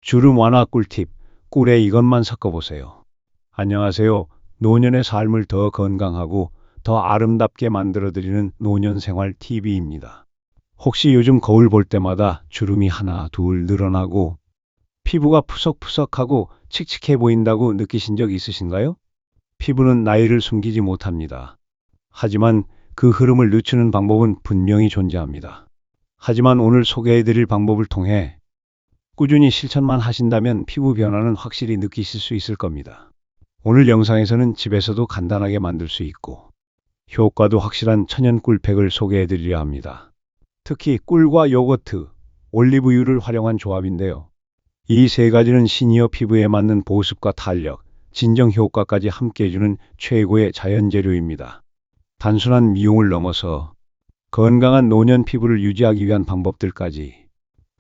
주름 완화 꿀팁, 꿀에 이것만 섞어보세요. 안녕하세요. 노년의 삶을 더 건강하고 더 아름답게 만들어드리는 노년생활 TV입니다. 혹시 요즘 거울 볼 때마다 주름이 하나, 둘 늘어나고 피부가 푸석푸석하고 칙칙해 보인다고 느끼신 적 있으신가요? 피부는 나이를 숨기지 못합니다. 하지만 그 흐름을 늦추는 방법은 분명히 존재합니다. 하지만 오늘 소개해드릴 방법을 통해 꾸준히 실천만 하신다면 피부 변화는 확실히 느끼실 수 있을 겁니다. 오늘 영상에서는 집에서도 간단하게 만들 수 있고 효과도 확실한 천연 꿀팩을 소개해드리려 합니다. 특히 꿀과 요거트, 올리브유를 활용한 조합인데요. 이 세 가지는 시니어 피부에 맞는 보습과 탄력, 진정 효과까지 함께 해주는 최고의 자연 재료입니다. 단순한 미용을 넘어서 건강한 노년 피부를 유지하기 위한 방법들까지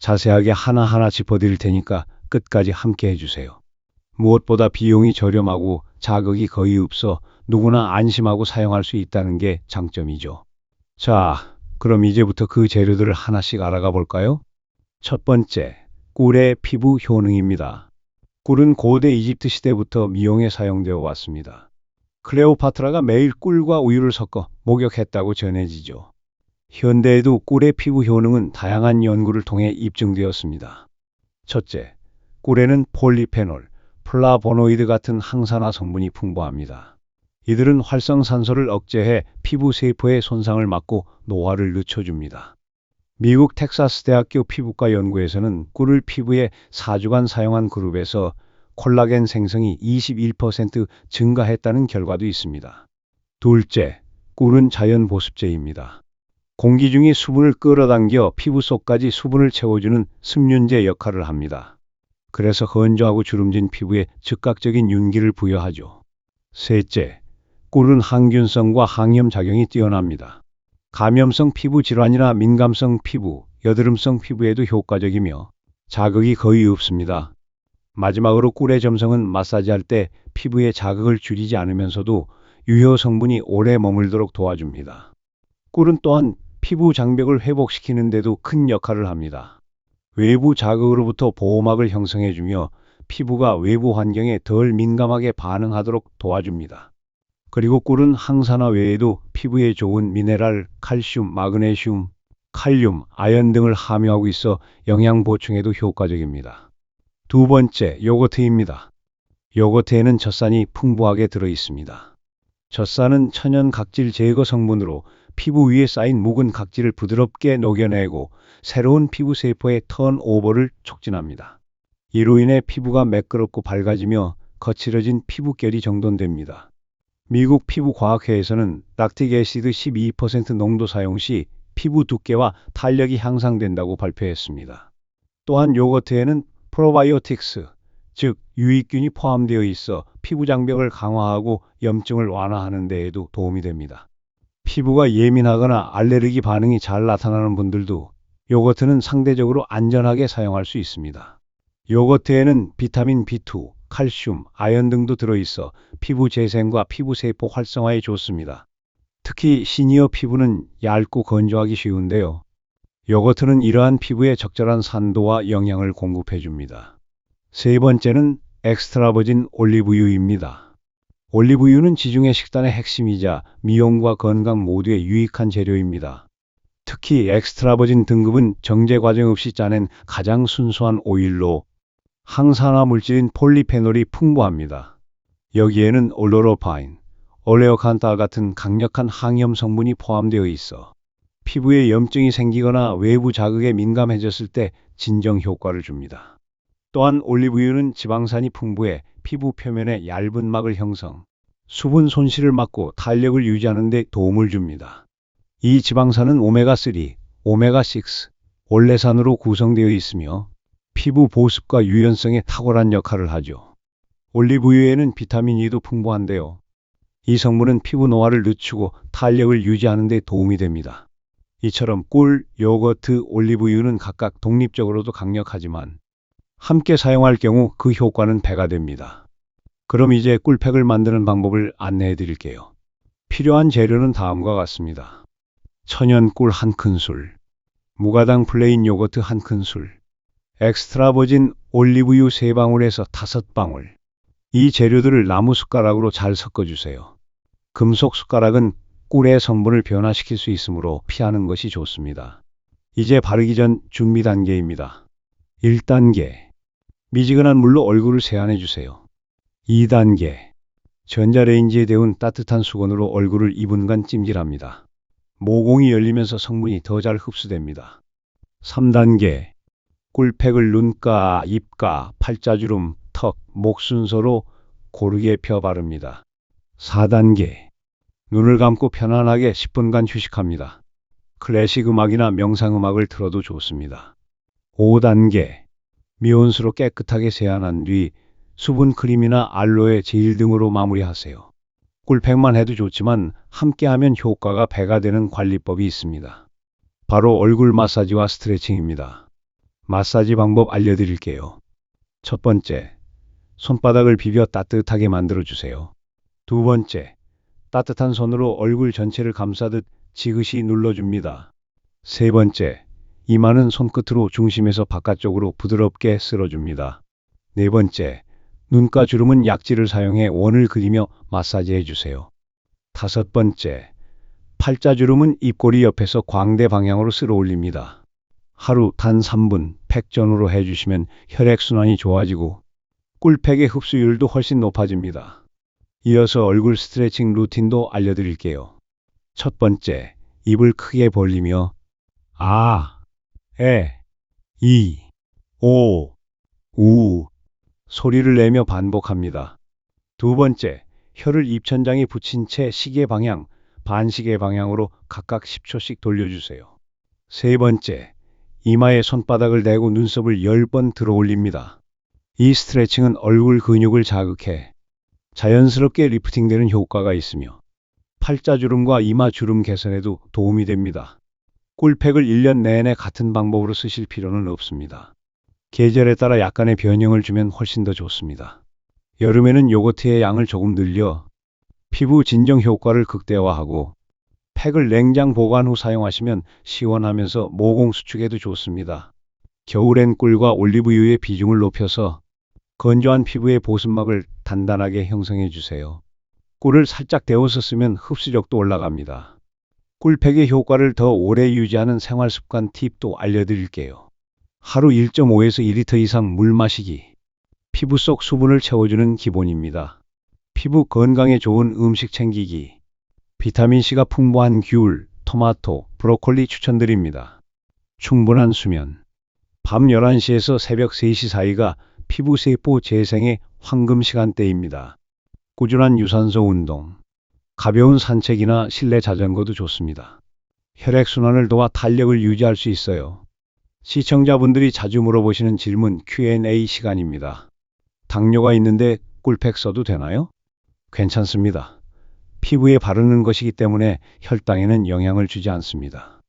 자세하게 하나하나 짚어드릴 테니까 끝까지 함께 해주세요. 무엇보다 비용이 저렴하고 자극이 거의 없어 누구나 안심하고 사용할 수 있다는 게 장점이죠. 자, 그럼 이제부터 그 재료들을 하나씩 알아가 볼까요? 첫 번째, 꿀의 피부 효능입니다. 꿀은 고대 이집트 시대부터 미용에 사용되어 왔습니다. 클레오파트라가 매일 꿀과 우유를 섞어 목욕했다고 전해지죠. 현대에도 꿀의 피부 효능은 다양한 연구를 통해 입증되었습니다. 첫째, 꿀에는 폴리페놀, 플라보노이드 같은 항산화 성분이 풍부합니다. 이들은 활성산소를 억제해 피부 세포의 손상을 막고 노화를 늦춰줍니다. 미국 텍사스 대학교 피부과 연구에서는 꿀을 피부에 4주간 사용한 그룹에서 콜라겐 생성이 21% 증가했다는 결과도 있습니다. 둘째, 꿀은 자연 보습제입니다. 공기 중의 수분을 끌어당겨 피부 속까지 수분을 채워주는 습윤제 역할을 합니다. 그래서 건조하고 주름진 피부에 즉각적인 윤기를 부여하죠. 셋째, 꿀은 항균성과 항염 작용이 뛰어납니다. 감염성 피부 질환이나 민감성 피부, 여드름성 피부에도 효과적이며 자극이 거의 없습니다. 마지막으로 꿀의 점성은 마사지할 때 피부에 자극을 줄이지 않으면서도 유효 성분이 오래 머물도록 도와줍니다. 꿀은 또한 피부 장벽을 회복시키는 데도 큰 역할을 합니다. 외부 자극으로부터 보호막을 형성해주며 피부가 외부 환경에 덜 민감하게 반응하도록 도와줍니다. 그리고 꿀은 항산화 외에도 피부에 좋은 미네랄, 칼슘, 마그네슘, 칼륨, 아연 등을 함유하고 있어 영양 보충에도 효과적입니다. 두 번째, 요거트입니다. 요거트에는 젖산이 풍부하게 들어 있습니다. 젖산은 천연 각질 제거 성분으로 피부 위에 쌓인 묵은 각질을 부드럽게 녹여내고 새로운 피부 세포의 턴오버를 촉진합니다. 이로 인해 피부가 매끄럽고 밝아지며 거칠어진 피부결이 정돈됩니다. 미국 피부과학회에서는 락틱 애시드 12% 농도 사용 시 피부 두께와 탄력이 향상된다고 발표했습니다. 또한 요거트에는 프로바이오틱스, 즉 유익균이 포함되어 있어 피부 장벽을 강화하고 염증을 완화하는 데에도 도움이 됩니다. 피부가 예민하거나 알레르기 반응이 잘 나타나는 분들도 요거트는 상대적으로 안전하게 사용할 수 있습니다. 요거트에는 비타민 B2, 칼슘, 아연 등도 들어있어 피부 재생과 피부 세포 활성화에 좋습니다. 특히 시니어 피부는 얇고 건조하기 쉬운데요. 요거트는 이러한 피부에 적절한 산도와 영양을 공급해줍니다. 세 번째는 엑스트라버진 올리브유입니다. 올리브유는 지중해 식단의 핵심이자 미용과 건강 모두에 유익한 재료입니다. 특히 엑스트라버진 등급은 정제 과정 없이 짜낸 가장 순수한 오일로 항산화 물질인 폴리페놀이 풍부합니다. 여기에는 올로로파인, 올레오칸탈 같은 강력한 항염 성분이 포함되어 있어 피부에 염증이 생기거나 외부 자극에 민감해졌을 때 진정 효과를 줍니다. 또한 올리브유는 지방산이 풍부해 피부 표면에 얇은 막을 형성, 수분 손실을 막고 탄력을 유지하는 데 도움을 줍니다. 이 지방산은 오메가3, 오메가6, 올레산으로 구성되어 있으며 피부 보습과 유연성에 탁월한 역할을 하죠. 올리브유에는 비타민 E도 풍부한데요. 이 성분은 피부 노화를 늦추고 탄력을 유지하는 데 도움이 됩니다. 이처럼 꿀, 요거트, 올리브유는 각각 독립적으로도 강력하지만 함께 사용할 경우 그 효과는 배가 됩니다. 그럼 이제 꿀팩을 만드는 방법을 안내해 드릴게요. 필요한 재료는 다음과 같습니다. 천연 꿀 1큰술, 무가당 플레인 요거트 1큰술, 엑스트라 버진 올리브유 3방울에서 5방울. 이 재료들을 나무 숟가락으로 잘 섞어주세요. 금속 숟가락은 꿀의 성분을 변화시킬 수 있으므로 피하는 것이 좋습니다. 이제 바르기 전 준비 단계입니다. 1단계. 미지근한 물로 얼굴을 세안해 주세요. 2단계. 전자레인지에 데운 따뜻한 수건으로 얼굴을 2분간 찜질합니다. 모공이 열리면서 성분이 더 잘 흡수됩니다. 3단계. 꿀팩을 눈가, 입가, 팔자주름, 턱, 목 순서로 고르게 펴 바릅니다. 4단계. 눈을 감고 편안하게 10분간 휴식합니다. 클래식 음악이나 명상 음악을 틀어도 좋습니다. 5단계. 미온수로 깨끗하게 세안한 뒤 수분 크림이나 알로에 젤 등으로 마무리하세요. 꿀팩만 해도 좋지만 함께하면 효과가 배가 되는 관리법이 있습니다. 바로 얼굴 마사지와 스트레칭입니다. 마사지 방법 알려드릴게요. 첫 번째, 손바닥을 비벼 따뜻하게 만들어주세요. 두 번째, 따뜻한 손으로 얼굴 전체를 감싸듯 지그시 눌러줍니다. 세 번째, 이마는 손끝으로 중심에서 바깥쪽으로 부드럽게 쓸어줍니다. 네 번째, 눈가 주름은 약지를 사용해 원을 그리며 마사지해 주세요. 다섯 번째, 팔자주름은 입꼬리 옆에서 광대 방향으로 쓸어 올립니다. 하루 단 3분 팩전으로 해주시면 혈액순환이 좋아지고 꿀팩의 흡수율도 훨씬 높아집니다. 이어서 얼굴 스트레칭 루틴도 알려드릴게요. 첫 번째, 입을 크게 벌리며 아, 에, 이, 오, 우 소리를 내며 반복합니다. 두 번째, 혀를 입천장에 붙인 채 시계 방향, 반시계 방향으로 각각 10초씩 돌려주세요. 세 번째, 이마에 손바닥을 대고 눈썹을 10번 들어 올립니다. 이 스트레칭은 얼굴 근육을 자극해 자연스럽게 리프팅되는 효과가 있으며 팔자주름과 이마주름 개선에도 도움이 됩니다. 꿀팩을 1년 내내 같은 방법으로 쓰실 필요는 없습니다. 계절에 따라 약간의 변형을 주면 훨씬 더 좋습니다. 여름에는 요거트의 양을 조금 늘려 피부 진정 효과를 극대화하고 팩을 냉장 보관 후 사용하시면 시원하면서 모공 수축에도 좋습니다. 겨울엔 꿀과 올리브유의 비중을 높여서 건조한 피부의 보습막을 단단하게 형성해 주세요. 꿀을 살짝 데워서 쓰면 흡수력도 올라갑니다. 꿀팩의 효과를 더 오래 유지하는 생활습관 팁도 알려드릴게요. 하루 1.5에서 2리터 이상 물 마시기. 피부 속 수분을 채워주는 기본입니다. 피부 건강에 좋은 음식 챙기기. 비타민C가 풍부한 귤, 토마토, 브로콜리 추천드립니다. 충분한 수면. 밤 11시에서 새벽 3시 사이가 피부 세포 재생의 황금 시간대입니다. 꾸준한 유산소 운동. 가벼운 산책이나 실내 자전거도 좋습니다. 혈액순환을 도와 탄력을 유지할 수 있어요. 시청자분들이 자주 물어보시는 질문 Q&A 시간입니다. 당뇨가 있는데 꿀팩 써도 되나요? 괜찮습니다. 피부에 바르는 것이기 때문에 혈당에는 영향을 주지 않습니다.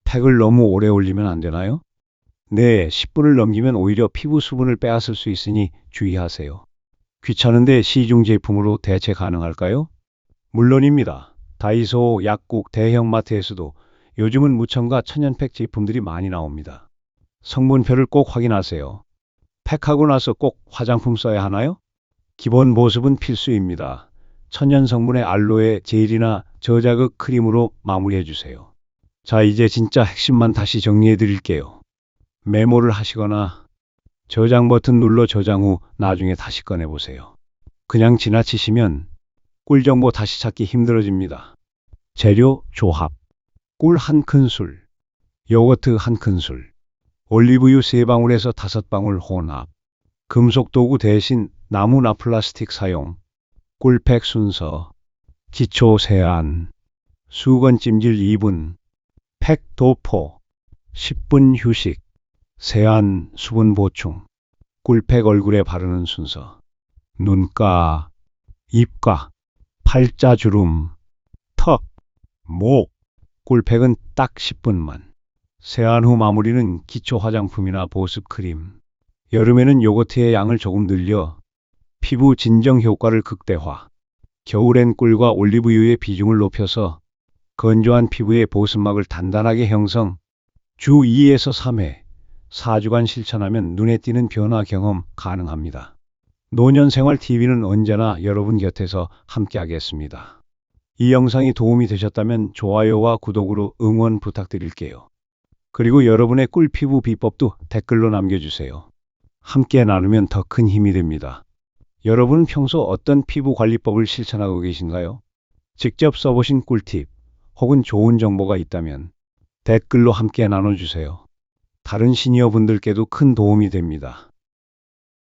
팩을 너무 오래 올리면 안 되나요? 네, 10분을 넘기면 오히려 피부 수분을 빼앗을 수 있으니 주의하세요. 귀찮은데 시중 제품으로 대체 가능할까요? 물론입니다. 다이소, 약국, 대형마트에서도 요즘은 무첨가 천연팩 제품들이 많이 나옵니다. 성분표를 꼭 확인하세요. 팩하고 나서 꼭 화장품 써야 하나요? 기본 보습은 필수입니다. 천연 성분의 알로에 젤이나 저자극 크림으로 마무리해 주세요. 자, 이제 진짜 핵심만 다시 정리해 드릴게요. 메모를 하시거나 저장 버튼 눌러 저장 후 나중에 다시 꺼내 보세요. 그냥 지나치시면 꿀 정보 다시 찾기 힘들어집니다. 재료 조합. 꿀 1큰술, 요거트 1큰술, 올리브유 3방울에서 5방울 혼합. 금속 도구 대신 나무나 플라스틱 사용. 꿀팩 순서. 기초 세안. 수건 찜질 2분. 팩 도포. 10분 휴식. 세안 수분 보충. 꿀팩 얼굴에 바르는 순서. 눈가, 입가, 팔자주름, 턱, 목. 꿀팩은 딱 10분만. 세안 후 마무리는 기초 화장품이나 보습 크림. 여름에는 요거트의 양을 조금 늘려 피부 진정 효과를 극대화. 겨울엔 꿀과 올리브유의 비중을 높여서 건조한 피부의 보습막을 단단하게 형성. 주 2에서 3회 4주간 실천하면 눈에 띄는 변화 경험 가능합니다. 노년생활TV는 언제나 여러분 곁에서 함께하겠습니다. 이 영상이 도움이 되셨다면 좋아요와 구독으로 응원 부탁드릴게요. 그리고 여러분의 꿀피부 비법도 댓글로 남겨주세요. 함께 나누면 더 큰 힘이 됩니다. 여러분 평소 어떤 피부 관리법을 실천하고 계신가요? 직접 써보신 꿀팁 혹은 좋은 정보가 있다면 댓글로 함께 나눠주세요. 다른 시니어분들께도 큰 도움이 됩니다.